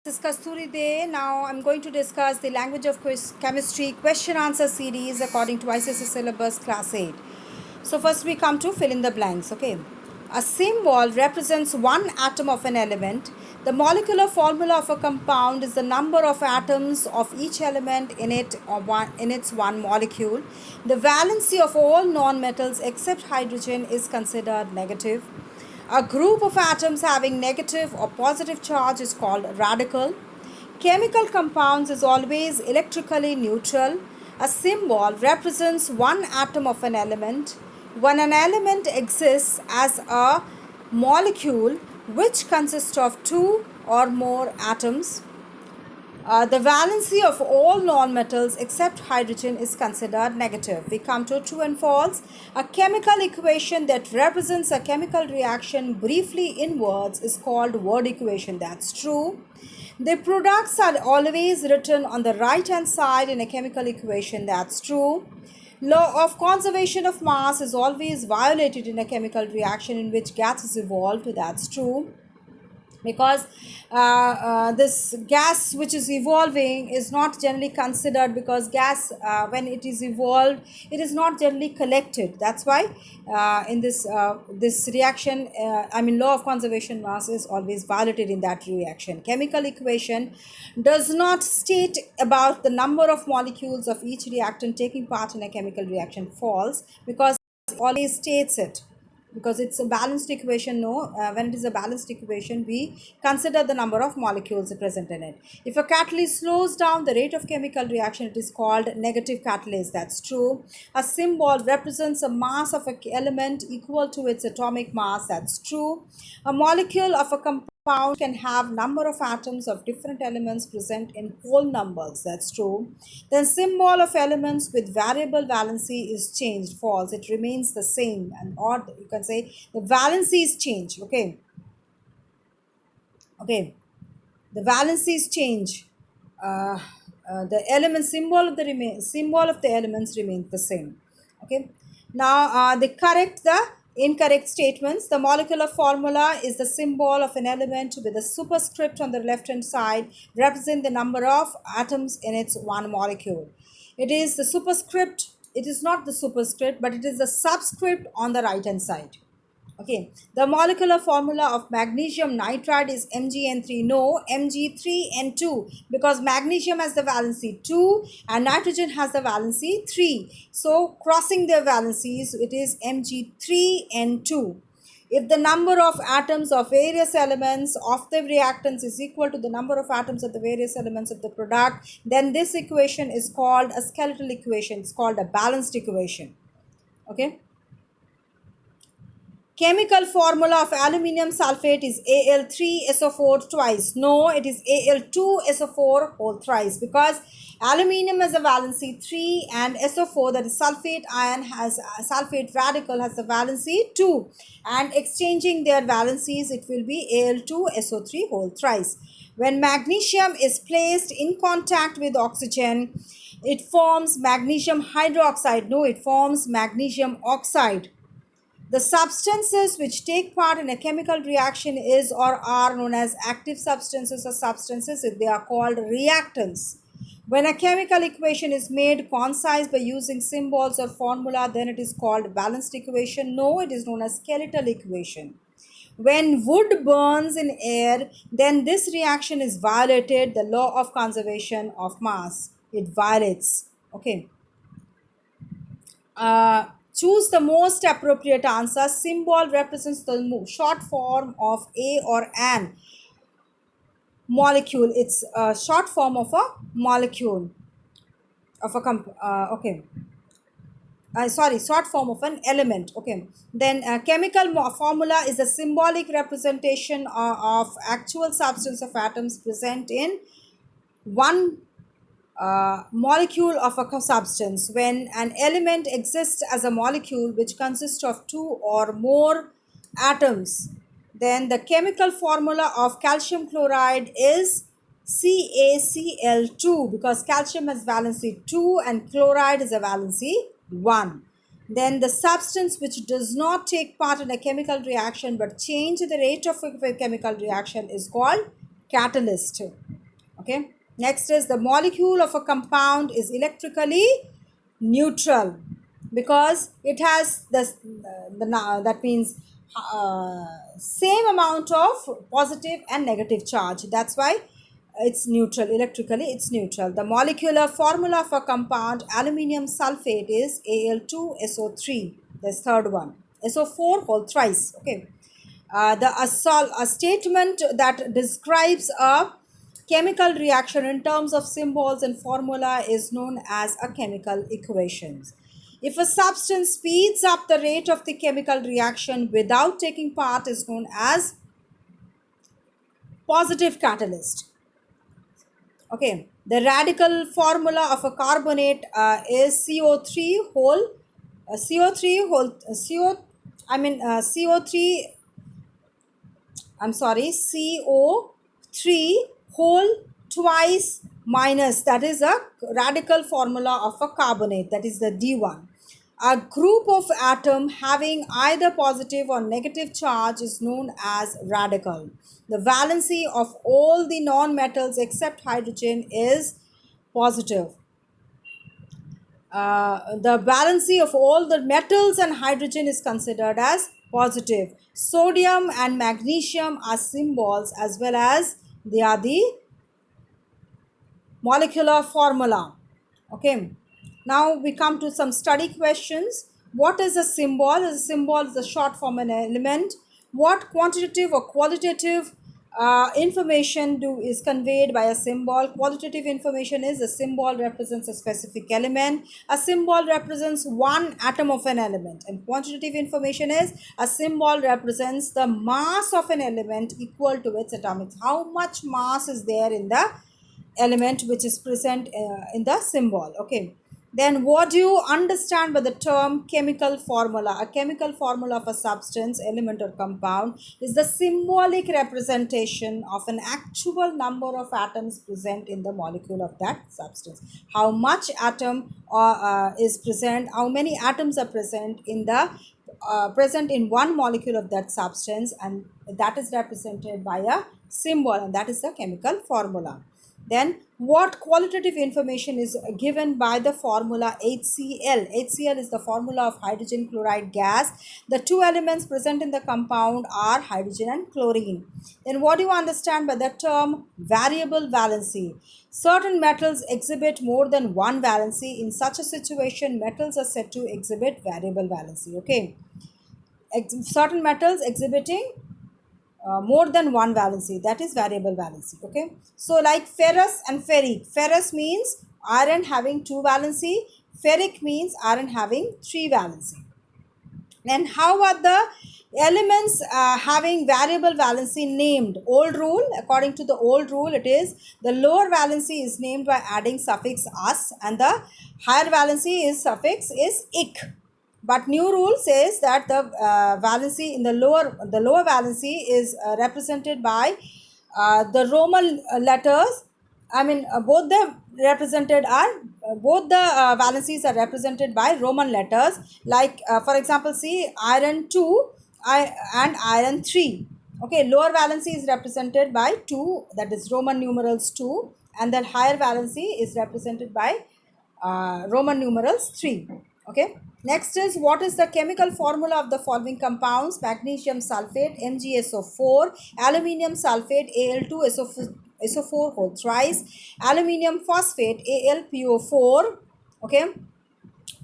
This is Kasturi Day. Now I'm going to discuss the language of chemistry question answer series according to ICSE syllabus class 8. So first we come to fill in the blanks. Okay. A symbol represents one atom of an element. The molecular formula of a compound is the number of atoms of each element in its one molecule. The valency of all non-metals except hydrogen is considered negative. A group of atoms having negative or positive charge is called radical. Chemical compounds is always electrically neutral. A symbol represents one atom of an element. When an element exists as a molecule which consists of two or more atoms, the valency of all non-metals except hydrogen is considered negative. We come to true and false. A chemical equation that represents a chemical reaction briefly in words is called word equation. That's true. The products are always written on the right hand side in a chemical equation. That's true. Law of conservation of mass is always violated in a chemical reaction in which gas is evolved. That's true, because this gas which is evolving is not generally considered, because gas when it is evolved it is not generally collected. That's why in this reaction law of conservation mass is always violated in that reaction. Chemical equation does not state about the number of molecules of each reactant taking part in a chemical reaction. False, because it always states it, because it's a balanced equation. No, when it is a balanced equation we consider the number of molecules present in it. If a catalyst slows down the rate of chemical reaction, it is called negative catalyst. That's true. A symbol represents a mass of an element equal to its atomic mass. That's true. A molecule of a compound can have number of atoms of different elements present in whole numbers. That's true. Then symbol of elements with variable valency is changed. False, it remains the same. And or you can say the valency is changed. Okay, the valency is changed. The element symbol of the elements remains the same. Okay, now the incorrect statements. The molecular formula is the symbol of an element with a superscript on the left hand side represent the number of atoms in its one molecule. It is the superscript. It is not the superscript, but it is the subscript on the right hand side. Okay, the molecular formula of magnesium nitride is MgN3. No, Mg3N2, because magnesium has the valency 2 and nitrogen has the valency 3. So crossing their valencies, it is Mg3N2. If the number of atoms of various elements of the reactants is equal to the number of atoms of the various elements of the product, then this equation is called a skeletal equation. It's called a balanced equation. Okay. Chemical formula of aluminium sulfate is Al3SO4 twice. No, it is Al2SO4 whole thrice, because aluminium has a valency 3 and SO4, that is sulfate ion, has sulfate radical has a valency 2, and exchanging their valencies it will be Al2SO3 whole thrice. When magnesium is placed in contact with oxygen, it forms magnesium hydroxide. No, it forms magnesium oxide. The substances which take part in a chemical reaction is or are known as active substances or substances. They are called reactants. When a chemical equation is made concise by using symbols or formula, then it is called balanced equation. No, it is known as skeletal equation. When wood burns in air, then this reaction is violated, the law of conservation of mass. It violates. Okay. Choose the most appropriate answer. Symbol represents the short form of a or an molecule. It's a short form of a molecule of a short form of an element. Okay, then chemical formula is a symbolic representation of actual substance of atoms present in one molecule of a substance. When an element exists as a molecule which consists of two or more atoms, then the chemical formula of calcium chloride is CaCl2, because calcium has valency 2 and chloride is a valency 1. Then the substance which does not take part in a chemical reaction but change the rate of a chemical reaction is called catalyst. Okay. Next is the molecule of a compound is electrically neutral because it has that means same amount of positive and negative charge. That's why it's neutral. Electrically it's neutral. The molecular formula for compound aluminium sulfate is Al2SO3. That's third one. SO4 whole thrice. Okay. A statement that describes a chemical reaction in terms of symbols and formula is known as a chemical equation. If a substance speeds up the rate of the chemical reaction without taking part is known as positive catalyst. Okay, the radical formula of a carbonate is CO3 whole CO3 whole CO I mean CO3 I'm sorry, CO3 whole twice minus, that is a radical formula of a carbonate, that is the D1. A group of atom having either positive or negative charge is known as radical. The valency of all the non-metals except hydrogen is positive. The valency of all the metals and hydrogen is considered as positive. Sodium and magnesium are symbols as well as they are the molecular formula. Okay. Now we come to some study questions. What is a symbol? A symbol is a short form an element. What quantitative or qualitative information is conveyed by a symbol? Qualitative information is a symbol represents a specific element. A symbol represents one atom of an element. And quantitative information is a symbol represents the mass of an element equal to its atomic. How much mass is there in the element which is present in the symbol. Okay, then what do you understand by the term chemical formula? A chemical formula of a substance, element or compound is the symbolic representation of an actual number of atoms present in the molecule of that substance. How much atom is present, how many atoms are present in the present in one molecule of that substance, and that is represented by a symbol, and that is the chemical formula. Then what qualitative information is given by the formula HCl? HCl is the formula of hydrogen chloride gas. The two elements present in the compound are hydrogen and chlorine. Then what do you understand by the term variable valency? Certain metals exhibit more than one valency. In such a situation, metals are said to exhibit variable valency. Okay. Certain metals exhibiting more than one valency, that is variable valency. Okay, so like ferrous and ferric. Ferrous means iron having two valency, ferric means iron having three valency. And how are the elements having variable valency named? Old rule, according to the old rule, it is the lower valency is named by adding suffix as and the higher valency is suffix is ik. But new rule says that the valency in the lower valency is represented by the Roman letters. I mean, both the represented are both the valencies are represented by Roman letters. Like for example, see iron 2 and iron 3. Okay, lower valency is represented by 2, that is Roman numerals 2, and then higher valency is represented by Roman numerals 3. Okay. Next is what is the chemical formula of the following compounds? Magnesium sulfate MgSO4, aluminium sulfate Al2SO4 whole thrice, aluminium phosphate AlPO4. Okay,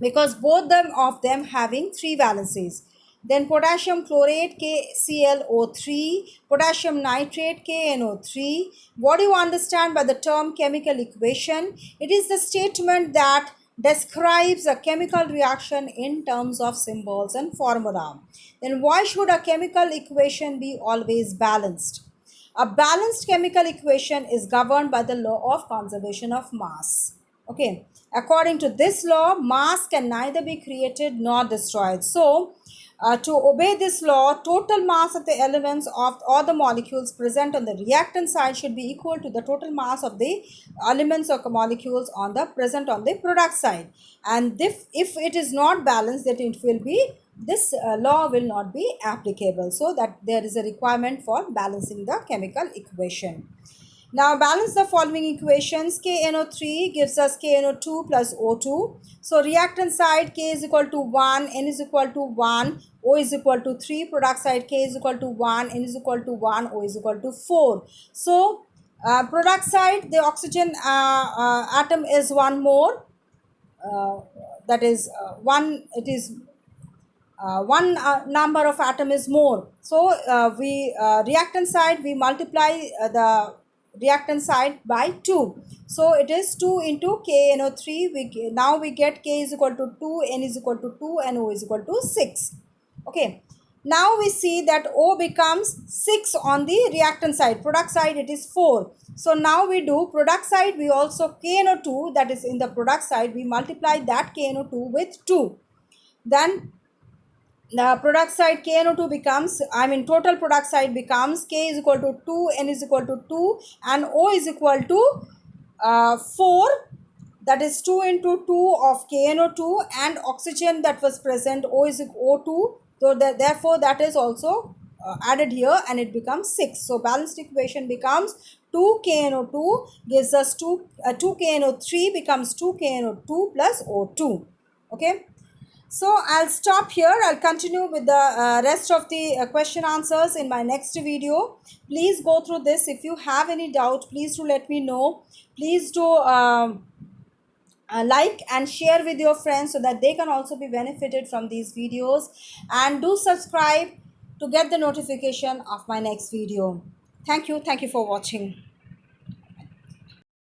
because both of them having three valencies. Then potassium chlorate KClO3, potassium nitrate KNO3. What do you understand by the term chemical equation? It is the statement that describes a chemical reaction in terms of symbols and formula. Then why should a chemical equation be always balanced? A balanced chemical equation is governed by the law of conservation of mass. Okay, according to this law, mass can neither be created nor destroyed. So to obey this law, total mass of the elements of or the molecules present on the reactant side should be equal to the total mass of the elements or molecules on the present on the product side. And if it is not balanced, that it will be this law will not be applicable. So that there is a requirement for balancing the chemical equation. Now balance the following equations. KNO3 gives us KNO2 plus O2. So reactant side K is equal to 1, N is equal to 1, O is equal to 3. Product side K is equal to 1, N is equal to 1, O is equal to 4. So product side, the oxygen atom is one more. That is one. It is one number of atom is more. So we reactant side we multiply the reactant side by 2. So it is 2 into KNO3. Now we get K is equal to 2, N is equal to 2, and O is equal to 6. Okay. Now we see that O becomes 6 on the reactant side. Product side it is 4. So now we do product side, we also KNO2, that is in the product side we multiply that KNO2 with 2. Then the product side KNO2 becomes, total product side becomes K is equal to 2, N is equal to 2, and O is equal to 4. That is 2 into 2 of KNO2, and oxygen that was present O is O2. So therefore that is also added here, and it becomes 6. So balanced equation becomes 2 KNO2 gives us 2 KNO3 becomes 2 KNO2 plus O2. Okay. So I'll stop here. I'll continue with the rest of the question answers in my next video. Please go through this. If you have any doubt, please do let me know. Please do like and share with your friends so that they can also be benefited from these videos. And do subscribe to get the notification of my next video. Thank you. Thank you for watching.